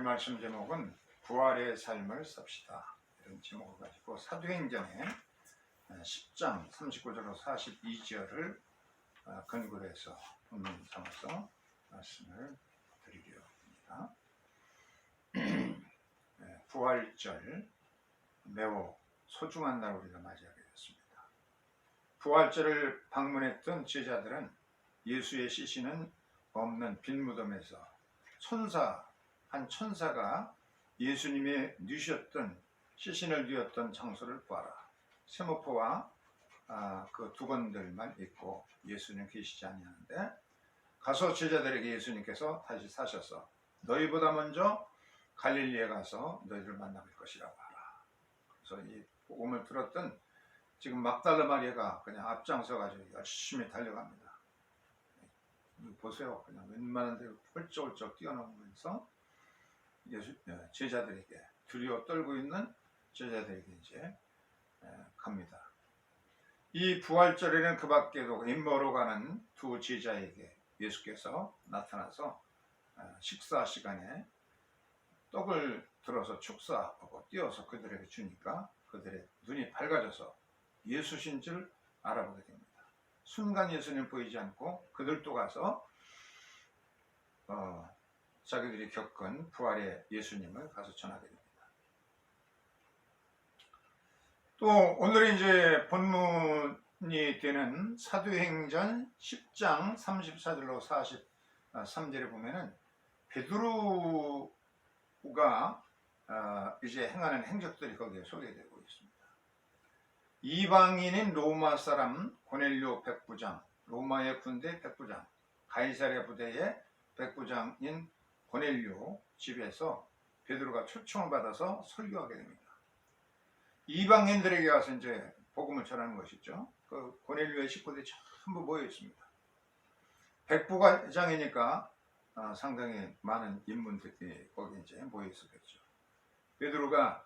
말씀 제목은 부활의 삶을 삽시다. 이런 제목을 가지고 사도행전의 10장 39절로 42절을 근거로 해서 본문 삼아서 말씀을 드리려 합니다. 부활절 매우 소중한 날 우리가 맞이하게 됐습니다. 부활절을 방문했던 제자들은 예수의 시신은 없는 빈 무덤에서 한 천사가 예수님의 시신을 뉘었던 장소를 보아라. 세모포와 그 두건들만 있고 예수님 계시지 아니하는데 가서 제자들에게 예수님께서 다시 사셔서 너희보다 먼저 갈릴리에 가서 너희를 만나볼 것이라고 하라. 그래서 이 복음을 들었던 지금 막달라 마리아가 그냥 앞장서 가지고 열심히 달려갑니다. 보세요. 그냥 웬만한 데로 펄쩍펄쩍 뛰어넘으면서 제자들에게 두려워 떨고 있는 제자들에게 이제 갑니다. 이 부활절에는 그 밖에도 엠마오로 가는 두 제자에게 예수께서 나타나서 식사 시간에 떡을 들어서 축사하고 띄어서 그들에게 주니까 그들의 눈이 밝아져서 예수신 줄 알아보게 됩니다. 순간 예수님 보이지 않고 그들도 가서 자기들이 겪은 부활의 예수님을 가서 전하게 됩니다. 또 오늘의 이제 본문이 되는 사도행전 10장 34절로 43절에 보면은 베드로가 이제 행하는 행적들이 거기에 소개되고 있습니다. 이방인인 로마 사람 고넬료 백부장, 로마의 군대 백부장, 가이사랴 부대의 백부장인 고넬료 집에서 베드로가 초청을 받아서 설교하게 됩니다. 이방인들에게 가서 이제 복음을 전하는 것이죠. 그 고넬료의 식구들이 전부 모여 있습니다. 백부장이니까 상당히 많은 인물들이 거기 이제 모여 있었겠죠. 베드로가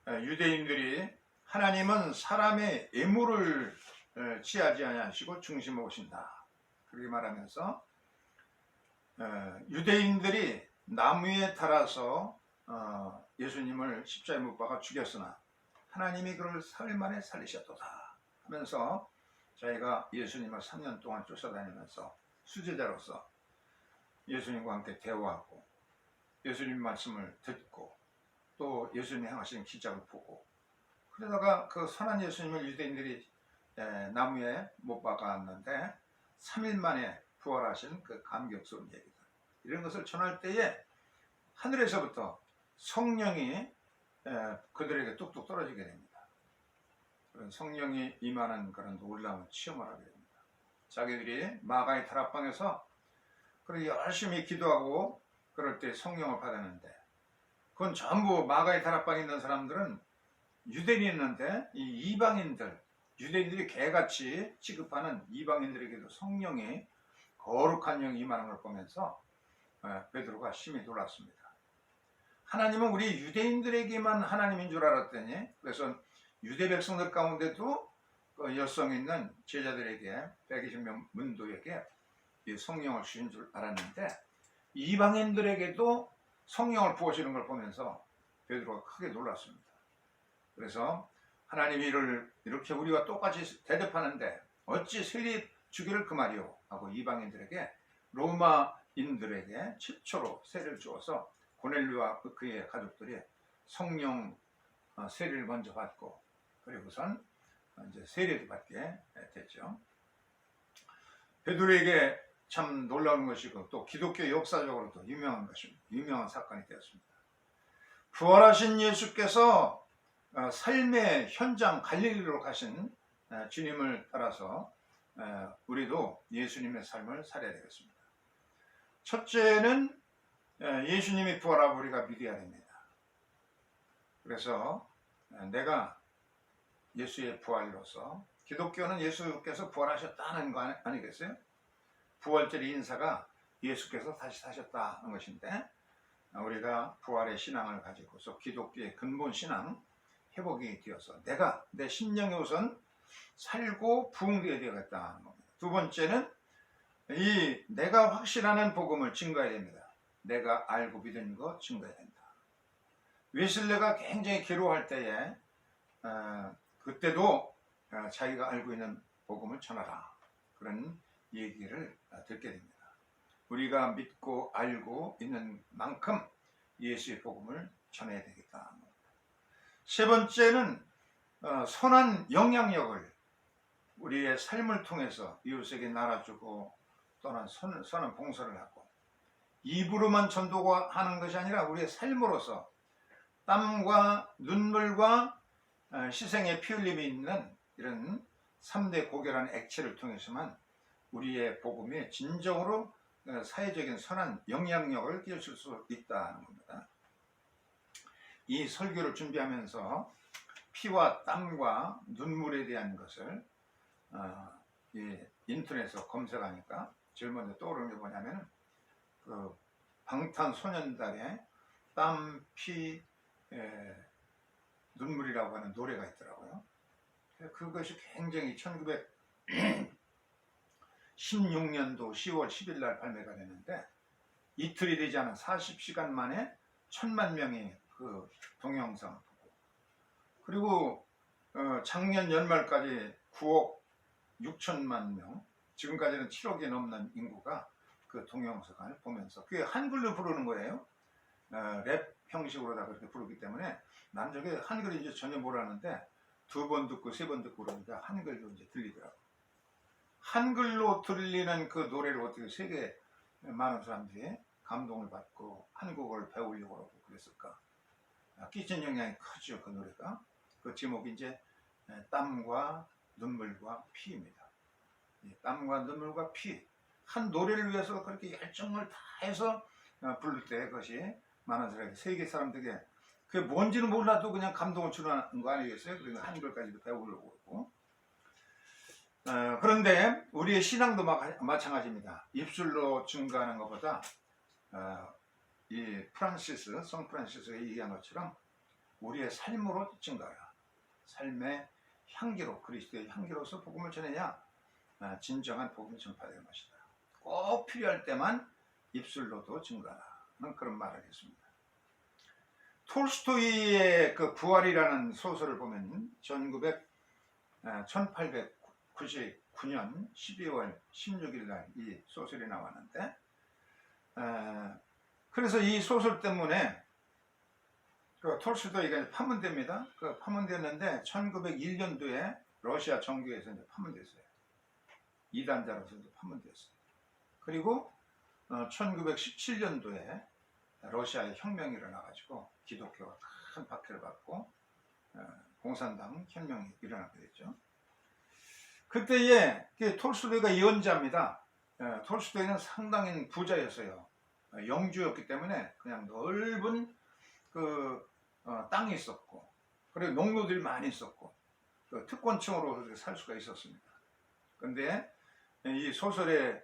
유대인들이 하나님은 사람의 애물을 취하지 아니하시고 중심에 오신다. 그렇게 말하면서 유대인들이 나무에 달아서 예수님을 십자가에 못 박아 죽였으나 하나님이 그를 3일 만에 살리셨도다 하면서 자기가 예수님을 3년 동안 쫓아다니면서 수제자로서 예수님과 함께 대화하고 예수님 말씀을 듣고 또 예수님이 행하신 기적을 보고 그러다가 그 선한 예수님을 유대인들이 나무에 못 박았는데 3일 만에 부활하신 그 감격스러운 얘기들 이런 것을 전할 때에 하늘에서부터 성령이 그들에게 뚝뚝 떨어지게 됩니다. 그런 성령이 임하는 그런 놀라운 체험을 하게 됩니다. 자기들이 마가의 다락방에서 그렇게 열심히 기도하고 그럴 때 성령을 받았는데 그건 전부 마가의 다락방에 있는 사람들은 유대인이 있는데 이 이방인들 유대인들이 개같이 취급하는 이방인들에게도 성령이 거룩한 영이 임하는 걸 보면서 베드로가 심히 놀랐습니다. 하나님은 우리 유대인들에게만 하나님인 줄 알았더니 그래서 유대 백성들 가운데도 여성 있는 제자들에게 120명 문도에게 이 성령을 주신 줄 알았는데 이방인들에게도 성령을 부어주는 걸 보면서 베드로가 크게 놀랐습니다. 그래서 하나님이 이렇게 우리와 똑같이 대접하는데 어찌 세리 주기를 금하리요 하고 이방인들에게 로마인들에게 최초로 세례를 주어서 고넬료와 그의 가족들이 성령 세례를 먼저 받고 그리고선 이제 세례도 받게 됐죠. 베드로에게 참 놀라운 것이고 또 기독교 역사적으로도 유명한 것입니다. 유명한 사건이 되었습니다. 부활하신 예수께서 삶의 현장 갈릴리로 가신 주님을 따라서 우리도 예수님의 삶을 살아야 되겠습니다. 첫째는 예수님이 부활하고 우리가 믿어야 됩니다. 그래서 내가 예수의 부활로서 기독교는 예수께서 부활하셨다는 거 아니겠어요? 부활절의 인사가 예수께서 다시 사셨다는 것인데 우리가 부활의 신앙을 가지고서 기독교의 근본 신앙 회복이 되어서 내가 내 심령의 우선 살고 부흥되어야 되겠다는 겁니다. 두 번째는 이 내가 확신하는 복음을 증거해야 됩니다. 내가 알고 믿은 것 증거해야 된다. 웨슬레가 굉장히 괴로워할 때에 그때도 자기가 알고 있는 복음을 전하라, 그런 얘기를 듣게 됩니다. 우리가 믿고 알고 있는 만큼 예수의 복음을 전해야 되겠다. 세 번째는 선한 영향력을 우리의 삶을 통해서 이웃에게 나눠주고 또는 선한 봉사를 하고, 입으로만 전도하는 것이 아니라 우리의 삶으로서 땀과 눈물과 희생의 피 흘림이 있는 이런 3대 고결한 액체를 통해서만 우리의 복음이 진정으로 사회적인 선한 영향력을 끼칠 수 있다는 겁니다. 이 설교를 준비하면서 피와 땀과 눈물에 대한 것을 인터넷에서 검색하니까 제일 먼저 떠오르는 게 뭐냐면 그 방탄소년단의 땀, 피, 눈물이라고 하는 노래가 있더라고요. 그것이 굉장히 1916년도 10월 10일 날 발매가 됐는데 이틀이 되지 않은 40시간 만에 1000만 명이 그 동영상을 보고, 그리고 작년 연말까지 9억 6천만 명, 지금까지는 7억이 넘는 인구가 그 동영상을 보면서, 그게 한글로 부르는 거예요. 랩 형식으로 다 그렇게 부르기 때문에 난 저게 한글인지 전혀 모르는데 2번 듣고 3번 듣고 그러니까 한글도 이제 들리더라고. 한글로 들리는 그 노래를 어떻게 세계 많은 사람들이 감동을 받고 한국어를 배우려고 하고 그랬을까? 끼친 영향이 크죠. 그 노래가. 그 제목이 이제 땀과 눈물과 피입니다. 땀과 눈물과 피, 한 노래를 위해서 그렇게 열정을 다해서 부를 때 그것이 많은 사람에게, 세계 사람들에게 그게 뭔지는 몰라도 그냥 감동을 주는 거 아니겠어요? 그러니까 한글까지도 배우려고 그러고. 그런데 우리의 신앙도 마찬가지입니다. 입술로 증거하는 것보다 이 성 프란시스가 얘기한 것처럼 우리의 삶으로 증거하라. 삶의 향기로, 그리스도의 향기로서 복음을 전해야 진정한 복음이 전파되는 것이다. 꼭 필요할 때만 입술로도 증거하라는 그런 말을 했습니다. 톨스토이의 그 부활이라는 소설을 보면 1899년 12월 16일 날 이 소설이 나왔는데, 그래서 이 소설 때문에 그 톨스토이가 파문됩니다. 그 파문됐는데 1901년도에 러시아 정교에서 이제 파문됐어요. 이단자로서 파문됐어요. 그리고 1917년도에 러시아의 혁명이 일어나가지고 기독교가 큰 박해를 받고 공산당 혁명이 일어나게 됐죠. 그때에 톨스토이가 예언자입니다. 톨스토이는 상당히 부자였어요. 영주였기 때문에 그냥 넓은 그 땅이 있었고, 그리고 농노들이 많이 있었고, 그 특권층으로 살 수가 있었습니다. 그런데 이 소설에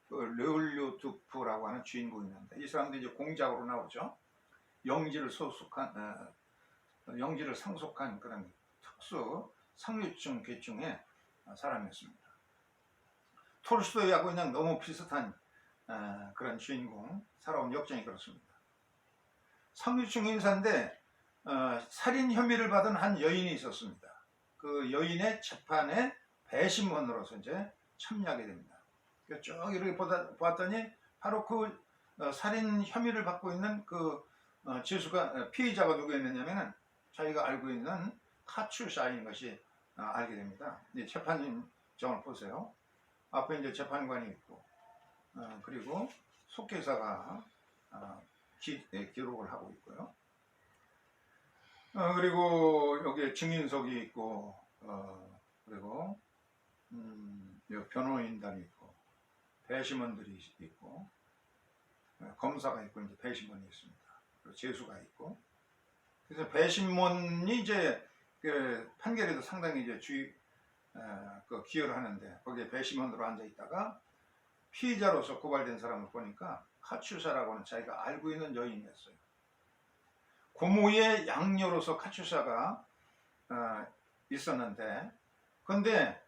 르울루투프라고 하는 주인공이 있는데, 이 사람들이 이제 공작으로 나오죠. 영지를 상속한 그런 특수 상류층 계층의 사람이었습니다. 톨스토이하고 그냥 너무 비슷한 그런 주인공, 살아온 역정이 그렇습니다. 상류층 인사인데 살인 혐의를 받은 한 여인이 있었습니다. 그 여인의 재판에 배심원으로서 이제 참여하게 됩니다. 쭉 이렇게 보았더니 바로 그 살인 혐의를 받고 있는 그 피의자가 누구였느냐면은 자기가 알고 있는 카츄샤인 것이 알게 됩니다. 재판정을 보세요. 앞에 이제 재판관이 있고, 그리고 속기사가 기록을 하고 있고요. 그리고 여기에 증인석이 있고, 그리고 변호인단이 있고, 배심원들이 있고, 검사가 있고, 이제 배심원이 있습니다. 그리고 재수가 있고. 그래서 배심원이 이제 그 판결에도 상당히 이제 기여를 하는데, 거기에 배심원으로 앉아 있다가 피의자로서 고발된 사람을 보니까 카츄샤라고 하는 자기가 알고 있는 여인이었어요. 고모의 양녀로서 카츄샤가 있었는데, 근데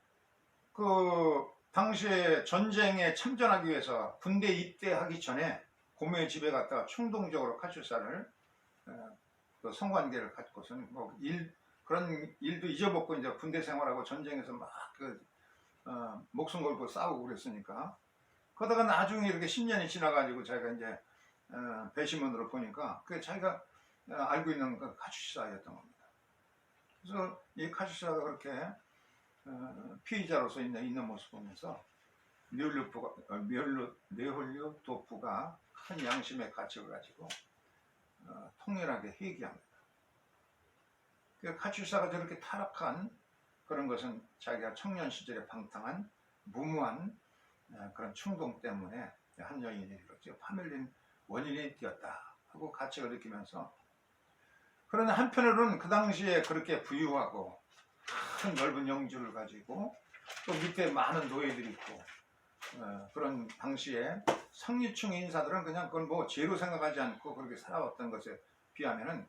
그 당시에 전쟁에 참전하기 위해서 군대 입대하기 전에 고모의 집에 갔다가 충동적으로 카츄사를 그 성관계를 갖고서는 뭐 그런 일도 잊어먹고 이제 군대 생활하고 전쟁에서 막 목숨 걸고 싸우고 그랬으니까, 그러다가 나중에 이렇게 10년이 지나가지고 자기가 이제 배심원으로 보니까 그게 자기가 알고 있는 그 카츄사였던 겁니다. 그래서 이 카츄사가 그렇게 피의자로서 있는 모습 보면서 뇌홀류도프가 큰 양심의 가책을 가지고 통렬하게 회개합니다. 그 카츄사가 저렇게 타락한 그런 것은 자기가 청년 시절에 방탕한 무모한 그런 충동 때문에 한 여인이 이렇게 파멸된 원인이 되었다 하고 가책을 느끼면서, 그러나 한편으로는 그 당시에 그렇게 부유하고 큰 넓은 영주를 가지고 또 밑에 많은 노예들이 있고 그런 당시에 상류층 인사들은 그냥 그걸 뭐 죄로 생각하지 않고 그렇게 살아왔던 것에 비하면은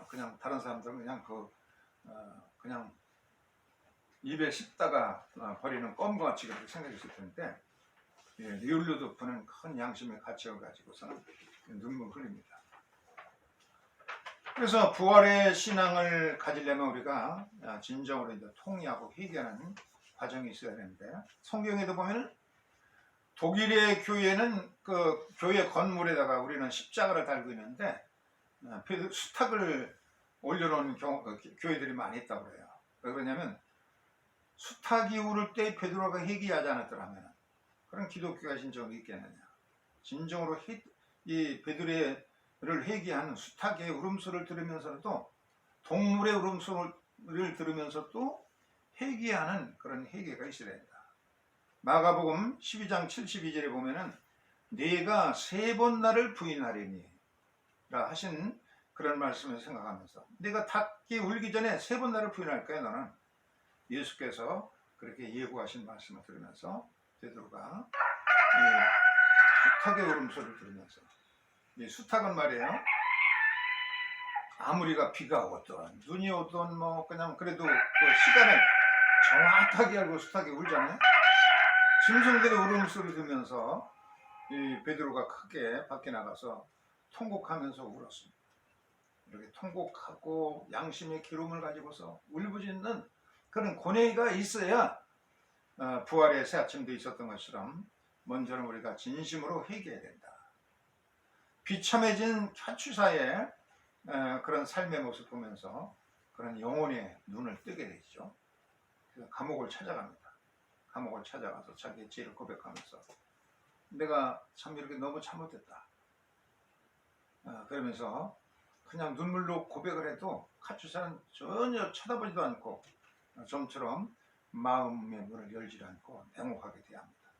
그냥 다른 사람들은 그냥 그냥 입에 씹다가 버리는 껌과 같이 그렇게 생각했을 텐데, 리울루도프는 큰 양심의 가책을 가지고서는 눈물을 흘립니다. 그래서 부활의 신앙을 가지려면 우리가 진정으로 이제 통의하고 회개하는 과정이 있어야 되는데, 성경에도 보면 독일의 교회는 그 교회 건물에다가 우리는 십자가를 달고 있는데 수탉을 올려놓은 교회들이 많이 있다고 그래요. 왜 그러냐면 수탉이 울을 때 베드로가 회개하지 않았더라면 그런 기독교가 진정으로 있겠느냐. 진정으로 이 베드로를 회개하는 수탉의 울음소리를 들으면서도, 동물의 울음소리를 들으면서도 회개하는 그런 회개가 있어야 된다. 마가복음 12장 72절에 보면은 네가 3번 나를 부인하리니 라 하신 그런 말씀을 생각하면서, 내가 닭이 울기 전에 3번 나를 부인할 거야 너는. 예수께서 그렇게 예고하신 말씀을 들으면서 베드로가 수탉의 울음소리를 들으면서, 이 수탉은 말이에요, 아무리가 비가 오든 눈이 오든 뭐 그냥 그래도 그 시간을 정확하게 알고 수탉이 울잖아요. 짐승들의 울음소리를 들으면서 이 베드로가 크게 밖에 나가서 통곡하면서 울었습니다. 이렇게 통곡하고 양심의 기름을 가지고서 울부짖는 그런 고뇌가 있어야 부활의 새 아침도 있었던 것처럼 먼저는 우리가 진심으로 회개해야 된다. 비참해진 카츄사의 그런 삶의 모습 보면서 그런 영혼의 눈을 뜨게 되죠. 그래서 감옥을 찾아갑니다. 감옥을 찾아가서 자기의 죄를 고백하면서 내가 참 이렇게 너무 잘못했다. 그러면서 그냥 눈물로 고백을 해도 카츄사는 전혀 쳐다보지도 않고 좀처럼 마음의 문을 열지 않고 냉혹하게 대합니다.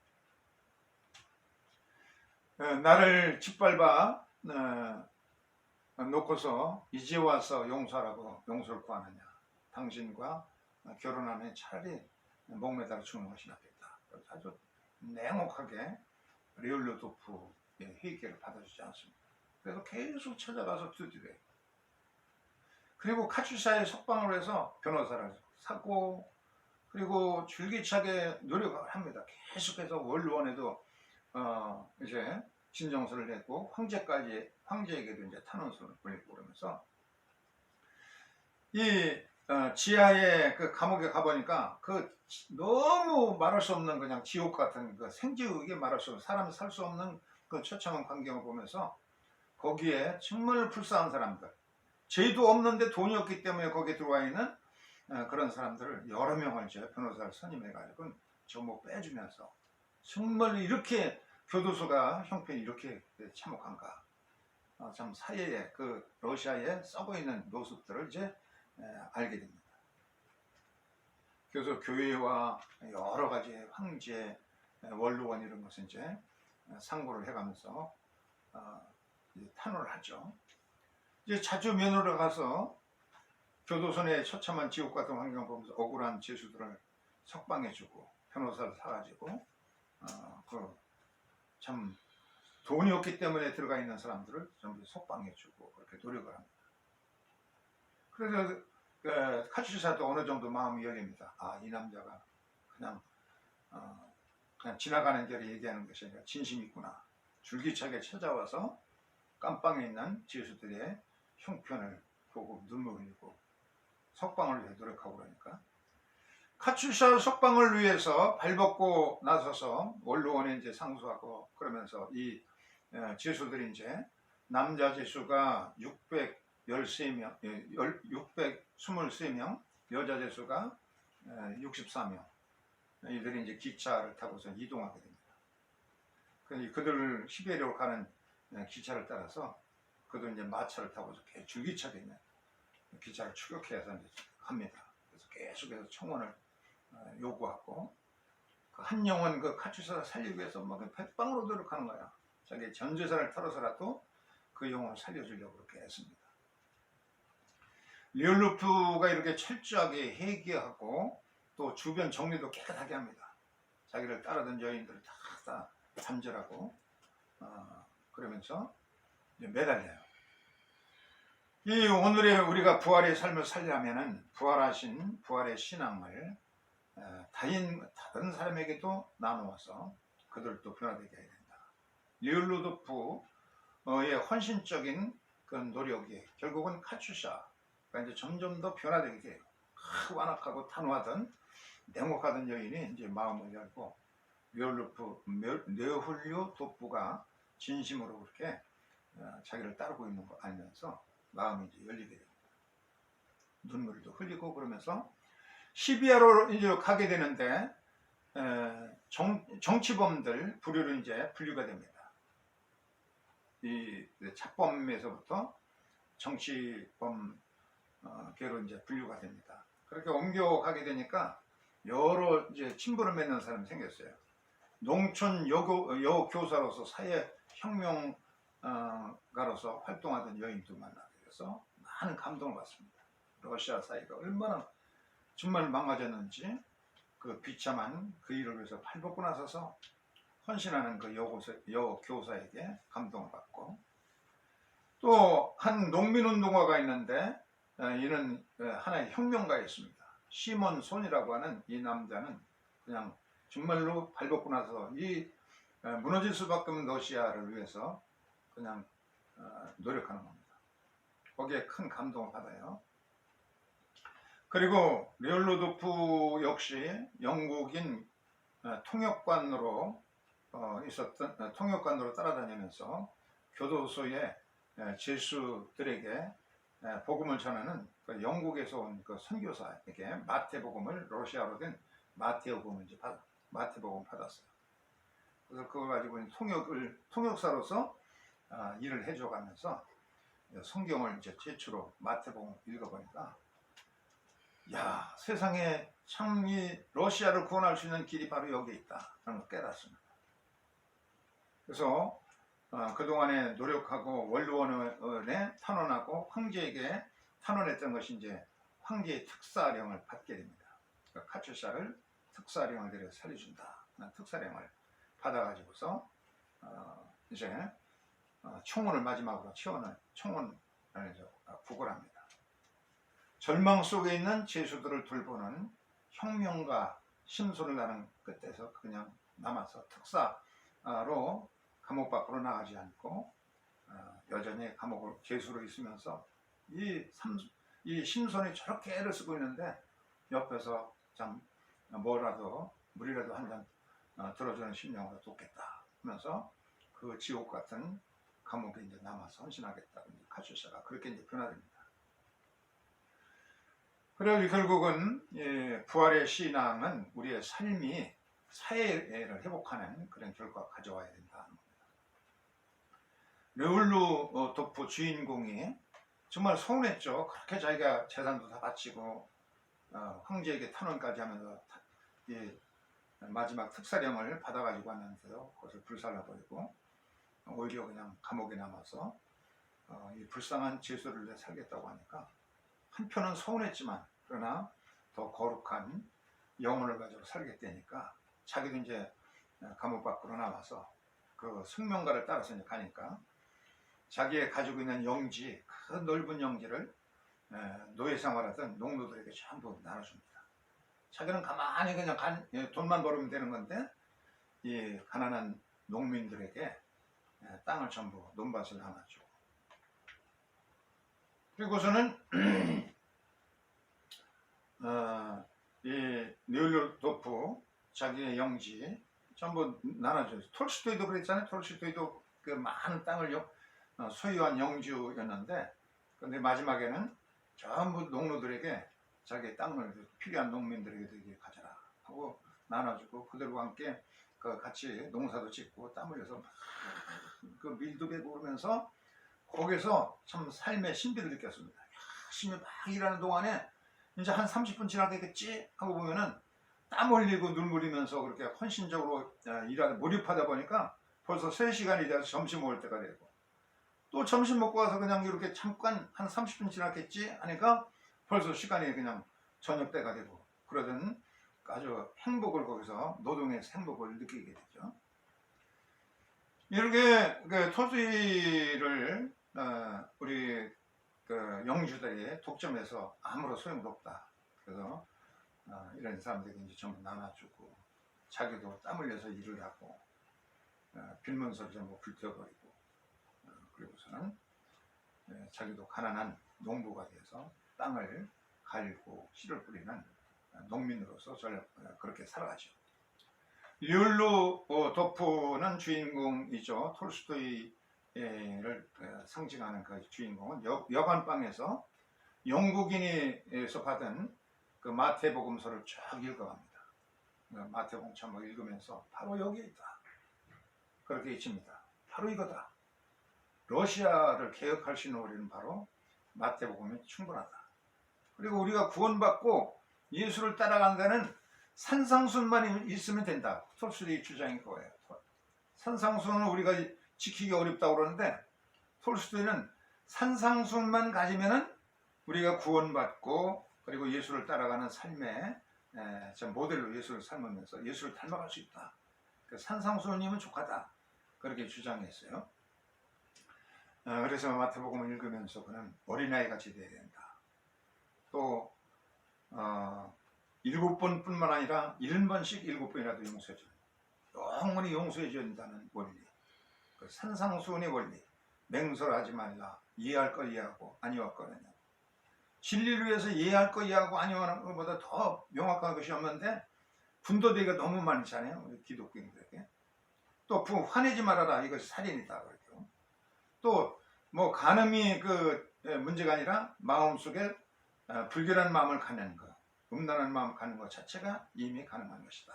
나를 짓밟아 놓고서 이제 와서 용서하라고 용서를 구하느냐. 당신과 결혼하면 차라리 목매달아 죽는 것이 낫겠다. 아주 냉혹하게 리울루도프의 회개를 받아주지 않습니다. 그래서 계속 찾아가서 두드려요. 그리고 카츄사의 석방을 해서 변호사를 사고, 그리고 줄기차게 노력을 합니다. 계속해서 원로원에도 이제 진정서를 냈고 황제에게도 이제 탄원서를 보내고 그러면서 이 지하에 그 감옥에 가보니까 그 너무 말할 수 없는 그냥 지옥 같은 그 생지옥에 말할 수 없는 사람이 살 수 없는 그 처참한 광경을 보면서 거기에 정말 불쌍한 사람들, 죄도 없는데 돈이 없기 때문에 거기에 들어와 있는 그런 사람들을 여러 명을 이제 변호사를 선임해가지고 전부 빼주면서, 정말 이렇게 교도소가 형편이 이렇게 참혹한가. 참 사회에 그 러시아에 썩어 있는 모습들을 이제 알게 됩니다. 그래서 교회와 여러 가지 황제, 원로원 이런 것을 이제 상고를 해가면서 탄원을 하죠. 이제 자주 면회를 가서 교도소 내 처참한 지옥 같은 환경을 보면서 억울한 죄수들을 석방해주고 변호사를 사가지고 참 돈이 없기 때문에 들어가 있는 사람들을 전부 석방해주고 그렇게 노력을 합니다. 그래서 카츄사도 어느 정도 마음이 열립니다. 이 남자가 그냥 지나가는 길에 얘기하는 것이 아니라 진심이 있구나. 줄기차게 찾아와서 깜빵에 있는 죄수들의 형편을 보고 눈물을 흘리고 석방을 위해 노력하고 그러니까 카츄샤 석방을 위해서 발벗고 나서서 원로원에 이제 상소하고 그러면서 이 죄수들이 이제 남자 죄수가 613명, 623명, 여자 죄수가 64명. 이들이 이제 기차를 타고서 이동하게 됩니다. 그들 시베리아로 가는 기차를 따라서 그들 이제 마차를 타고서 줄기차게 있는 기차를 추격해서 이제 갑니다. 그래서 계속해서 청원을 요구하고 그 한 영혼 그 카츄샤를 살리기 위해서 막 백방으로 노력하는 거야. 자기 전재산을 털어서라도 그 영혼을 살려주려고 그렇게 했습니다. 리얼루프가 이렇게 철저하게 회개하고 또 주변 정리도 깨끗하게 합니다. 자기를 따르던 여인들을 다 단절하고 그러면서 이제 매달려요. 이 오늘의 우리가 부활의 삶을 살려면은 부활하신 부활의 신앙을 다른 사람에게도 나누어서 그들도 변화되게 해야 된다. 리얼루도프의 헌신적인 그 노력이 결국은 카츄샤가 이제 점점 더 변화되게 해요. 완악하고 탄호하던 냉혹하던 여인이 이제 마음을 열고 뇌훌류도프가 진심으로 그렇게 자기를 따르고 있는 거 알면서 마음이 이제 열리게 됩니다. 눈물도 흘리고 그러면서 시비아로 이제 가게 되는데 정치범들 부류로 이제 분류가 됩니다. 이 착범에서부터 정치범 계로 이제 분류가 됩니다. 그렇게 옮겨가게 되니까 여러 이제 친분을 맺는 사람이 생겼어요. 농촌 여교사로서 사회 혁명가로서 활동하던 여인도 만나게 돼서 많은 감동을 받습니다. 러시아 사회가 얼마나 정말 망가졌는지 그 비참한 그 일을 위해서 팔벗고 나서서 헌신하는 그 여교사에게 감동을 받고 또 한 농민운동가가 있는데 이는 하나의 혁명가였습니다. 시몬 손이라고 하는 이 남자는 그냥 정말로 발벗고 나서 이 무너질 수밖에 없는 러시아를 위해서 그냥 노력하는 겁니다. 거기에 큰 감동을 받아요. 그리고 리얼루도프 역시 영국인 통역관으로 통역관으로 따라다니면서 교도소의 죄수들에게 복음을 전하는 그 영국에서 온 그 선교사에게 마태복음을 러시아로 된 마태복음을 이제 마태복음 받았어요. 그래서 그걸 가지고 통역사로서 일을 해줘가면서 성경을 이제 최초로 마태복음 읽어보니까 야, 세상에 참 이 러시아를 구원할 수 있는 길이 바로 여기에 있다는 걸 깨닫습니다. 그래서 그동안에 노력하고 원로원에 탄원하고 황제에게 탄원했던 것이 이제 황제의 특사령을 받게 됩니다. 그러니까 카츄샤를 특사령을 내려 살려준다. 특사령을 받아가지고서 이제 청혼을 마지막으로 청혼을 구걸합니다. 절망 속에 있는 죄수들을 돌보는 혁명가 심소를 나는 끝에서 그냥 남아서 특사로 감옥 밖으로 나가지 않고 여전히 감옥을 죄수로 있으면서 이 심손이 저렇게 애를 쓰고 있는데 옆에서 참 뭐라도 물이라도 한 잔 들어주는 심령으로 돕겠다 하면서 그 지옥 같은 감옥에 이제 남아서 헌신하겠다. 카츄샤가 그렇게 이제 변화됩니다. 그래서 결국은 부활의 신앙은 우리의 삶이 사회를 회복하는 그런 결과를 가져와야 된다는 겁니다. 르울루도프 주인공이 정말 서운했죠. 그렇게 자기가 재산도 다 바치고 황제에게 탄원까지 하면서 마지막 특사령을 받아가지고 왔는데도 그것을 불살라버리고 오히려 그냥 감옥에 남아서 이 불쌍한 죄수를 살겠다고 하니까 한편은 서운했지만 그러나 더 거룩한 영혼을 가지고 살겠다니까 자기도 이제 감옥 밖으로 나와서 그 승명가를 따라서 이제 가니까 자기의 가지고 있는 영지, 그 넓은 영지를 노예 생활하던 농노들에게 전부 나눠줍니다. 자기는 가만히 그냥 돈만 벌으면 되는 건데 이 가난한 농민들에게 땅을 전부 논밭을 나눠주고, 그리고서는 이 르올로토프 자기의 영지 전부 나눠줘요. 톨스토이도 그랬잖아요. 톨스토이도 그 많은 땅을 소유한 영주였는데, 근데 마지막에는 전부 농노들에게 자기 땅을 필요한 농민들에게 되게 가져라 하고 나눠주고, 그들과 함께 같이 농사도 짓고 땀 흘려서 그 밀도 베고 그러면서 거기서 참 삶의 신비를 느꼈습니다. 열심히 막 일하는 동안에 이제 한 30분 지나겠지 하고 보면은 땀 흘리고 눈 물리면서 그렇게 헌신적으로 일하다 몰입하다 보니까 벌써 3시간이 돼서 점심 먹을 때가 되고, 또 점심 먹고 와서 그냥 이렇게 잠깐 한 30분 지났겠지 하니까 벌써 시간이 그냥 저녁 때가 되고, 그러던 아주 행복을, 거기서 노동에서 행복을 느끼게 되죠. 이렇게 토지를 우리 영주들이 독점해서 아무런 소용도 없다. 그래서 이런 사람들이 이제 전부 나눠주고, 자기도 땀 흘려서 일을 하고 빌면서 전부 불태워버리고, 그리고서는 자기도 가난한 농부가 돼서 땅을 갈고 씨를 뿌리는 농민으로서 그렇게 살아가죠. 르올로토프는 주인공이죠. 톨스토이를 상징하는 그 주인공은 여관방에서 영국인에서 받은 그 마태복음서를 쭉 읽어갑니다. 마태복음 참 읽으면서 바로 여기에 있다, 그렇게 잊힙니다. 바로 이거다. 러시아를 개혁할 수 있는 우리는 바로 마태복음이 충분하다. 그리고 우리가 구원받고 예수를 따라가는 데는 산상순만 있으면 된다. 톨스토이 주장인 거예요. 산상순은 우리가 지키기 어렵다고 그러는데, 톨스토이는 산상순만 가지면은 우리가 구원받고, 그리고 예수를 따라가는 삶의 모델로 예수를 삶으면서 예수를 닮아갈 수 있다. 산상순이면 족하다, 그렇게 주장했어요. 그래서 마태복음을 읽으면서 그는 어린아이 같이 돼야 된다. 또 7번 뿐만 아니라 70번씩 7번이라도 용서해줘야 된다. 영원히 용서해줘야 된다는 원리, 그 산상수훈의 원리, 맹설하지 말라, 이해할 거 이해하고 아니할 거느냐. 진리를 위해서 이해할 거 이해하고 아니하는 것보다 더 명확한 것이 없는데, 분도대가 너무 많잖아요, 우리 기독교인들에게. 또 화내지 말아라, 이것이 살인이다 그러죠. 또 뭐 간음이 문제가 아니라 마음속에 불결한 마음을 가는 것, 음란한 마음을 가는 것 자체가 이미 가능한 것이다.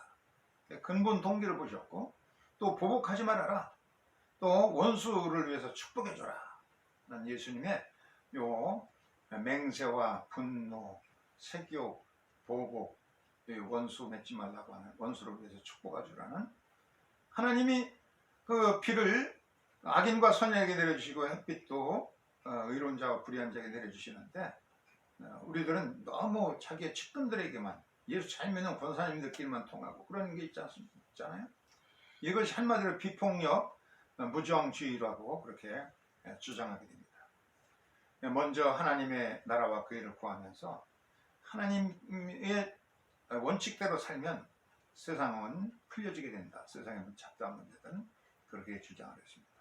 근본 동기를 보셨고, 또 보복하지 말아라, 또 원수를 위해서 축복해줘라. 난 예수님의 요 맹세와 분노, 세교, 보복, 원수 맺지 말라고 하는, 원수를 위해서 축복해주라는, 하나님이 그 비를 악인과 선인에게 내려주시고 햇빛도 의로운 자와 불의한 자에게 내려주시는데, 우리들은 너무 자기의 측근들에게만, 예수 잘 믿는 권사님들끼리만 통하고 그런 게 있잖아요. 이것이 한마디로 비폭력, 무정주의라고 그렇게 주장하게 됩니다. 먼저 하나님의 나라와 그 일을 구하면서 하나님의 원칙대로 살면 세상은 풀려지게 된다. 세상에 잡도 않는 데든 그렇게 주장을 했습니다.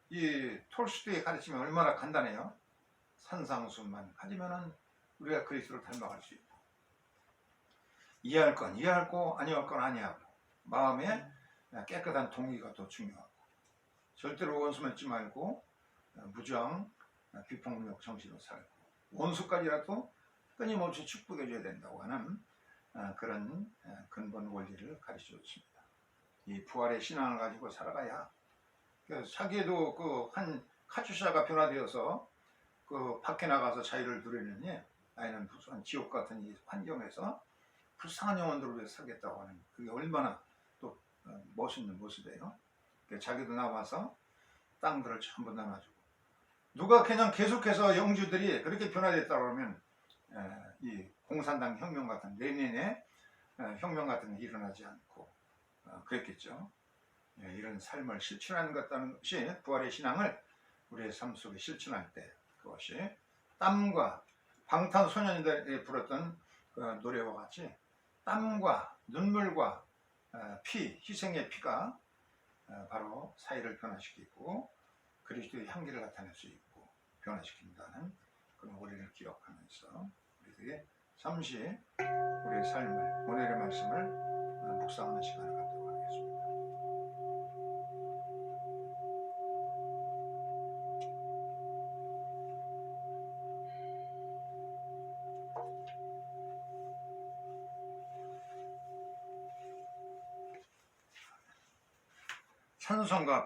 이 톨스토이의 가르침이 얼마나 간단해요. 산상수만 가지면은 우리가 그리스도를 닮아갈 수 있고, 이해할 건 이해하고 아니할 건 아니하고, 마음에 깨끗한 동기가 더 중요하고, 절대로 원수 맺지 말고 무정 비폭력 정신으로 살고, 원수까지라도 끊임없이 축복해줘야 된다고 하는 그런 근본 원리를 가르쳐 줬습니다. 이 부활의 신앙을 가지고 살아가야, 자기도 한 카츄샤가 변화되어서 밖에 나가서 자유를 누리느니, 아이는 무슨 지옥 같은 이 환경에서 불쌍한 영혼들을 위해 살겠다고 하는, 그게 얼마나 또 멋있는 모습이에요. 자기도 나와서 땅들을 전부 나눠주고, 누가 그냥 계속해서 영주들이 그렇게 변화됐다고 그러면 이 공산당 혁명 같은, 레닌의 혁명 같은 게 일어나지 않고 그랬겠죠. 이런 삶을 실천하는 것이 부활의 신앙을 우리의 삶 속에 실천할 때, 그것이 땀과, 방탄소년단이 불렀던 그 노래와 같이 땀과 눈물과 피, 희생의 피가 바로 사회를 변화시키고 그리스도의 향기를 나타낼 수 있고 변화시킨다는 그런 원리를 기억하면서 우리들이 잠시 우리의 삶을, 오늘의 말씀을 묵상하는 시간을 갖도록 하겠습니다. 찬송가